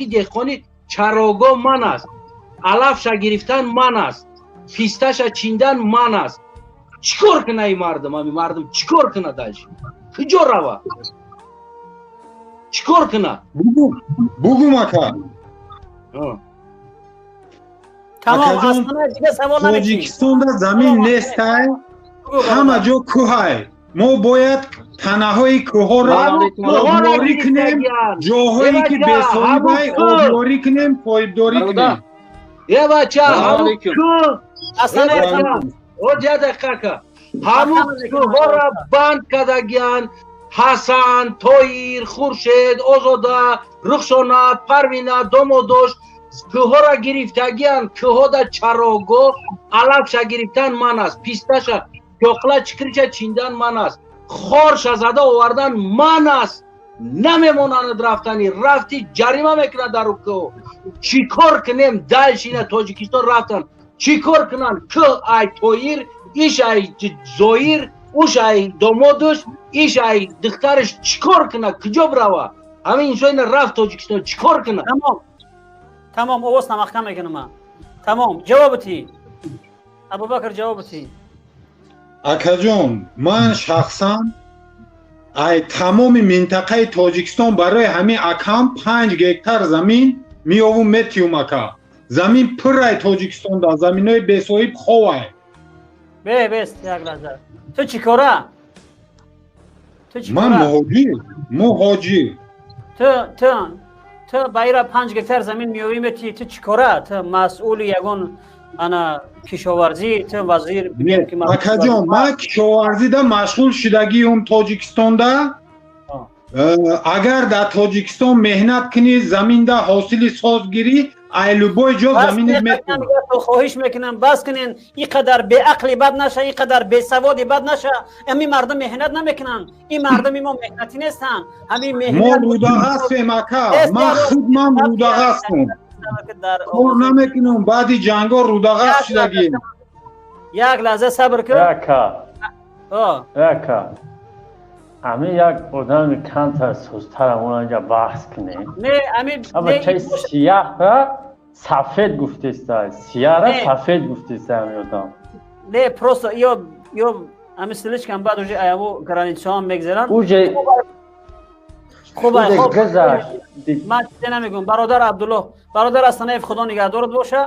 همگی دهقانی چراگاه من است، علفش گرفتن من است، فیستش چیندن من است. چیکار کنه این مردم؟ همین مردم چیکار کنه داشت؟ کجا روه؟ چیکار کنه؟ بگو مکا. تمام اصلا دیگه سوال نمیکنیم. تاجیکستان در زمین نیست، همه جا کوه. ما باید تنهایی کوه را آبیاری کنیم، جاهایی که بسایبه آبیاری کنیم، پایبداری کنیم. یه بچه همون که او جده قکا همون که ها را بند کدگیان حسن، طایر، خورشید، آزاده، رخسانه، پروینه، داماداش که ها را گرفتگیان، که ها در چراگاه علفش گرفتن من است، پیستش چاقله چکریش چیندن من است، خارش زده آوردن من است. نمیمونند رفتنی، رفتی جریمه میکنه در که چی کار کنیم؟ دلش اینه تاجیکستان رفتن چی کار کنن؟ که ای طایر، ایش ای زایر، اوش ای دامادش، ایش ای دخترش چی کار کنه؟ کجا بروه؟ همین اینجا رفت تاجیکستان چی کار کنه؟ تمام اوست نمخکم میکنم من. تمام جوابتی ابوبکر، جوابتی. اکا جان، من شخصا ای تمام منطقه تاجیکستان برای همین اکام 5 هکتار زمین میاوم میتیوم. اکا زمین پر ای تاجیکستان دا زمینای بسایب خواه. بست یک لحظه. تو چی کاره؟ من مهاجر. تو بایر 5 هکتار زمین میاوی میتی، تو چی کاره؟ تو مسئول یگان انا کشاورزی، تو وزیر بگیر که اکا جان، من کشاورزی دا مشغول شدگی هم تاجیکستان دا. اگر در تاجیکستان مهنت کنی زمین دا حاصل ساز گیری ایلو بای جا زمین میتونی. تو خواهش میکنم بس کنین، اینقدر به عقلی بد نشه، اینقدر به سوادی بد نشه. همین مردم مهنت نمیکنن، این مردم ما مهنتی نیستن. همین مهنت ما رودغه هستیم اکا، من رودغه هستم. کار نمیکنم، بعدی جنگا رودغه شدگیم. یک لحظه صبر کن. اکا همین یک آدم کانتر سوستر همون اینجا بحث کنه. نه همین اما چه سیاه را سفید گفتیست، سیاه را سفید گفتیست همین آدم. نه پروستا یا همین سلیش کن بعد اوجه ایامو گرانیچه هم میگذارن. اوجه خوبه گذاشت. من چیزی نمیگم. برادر عبدالله، برادر از تنیف خدا نگهدارت باشه.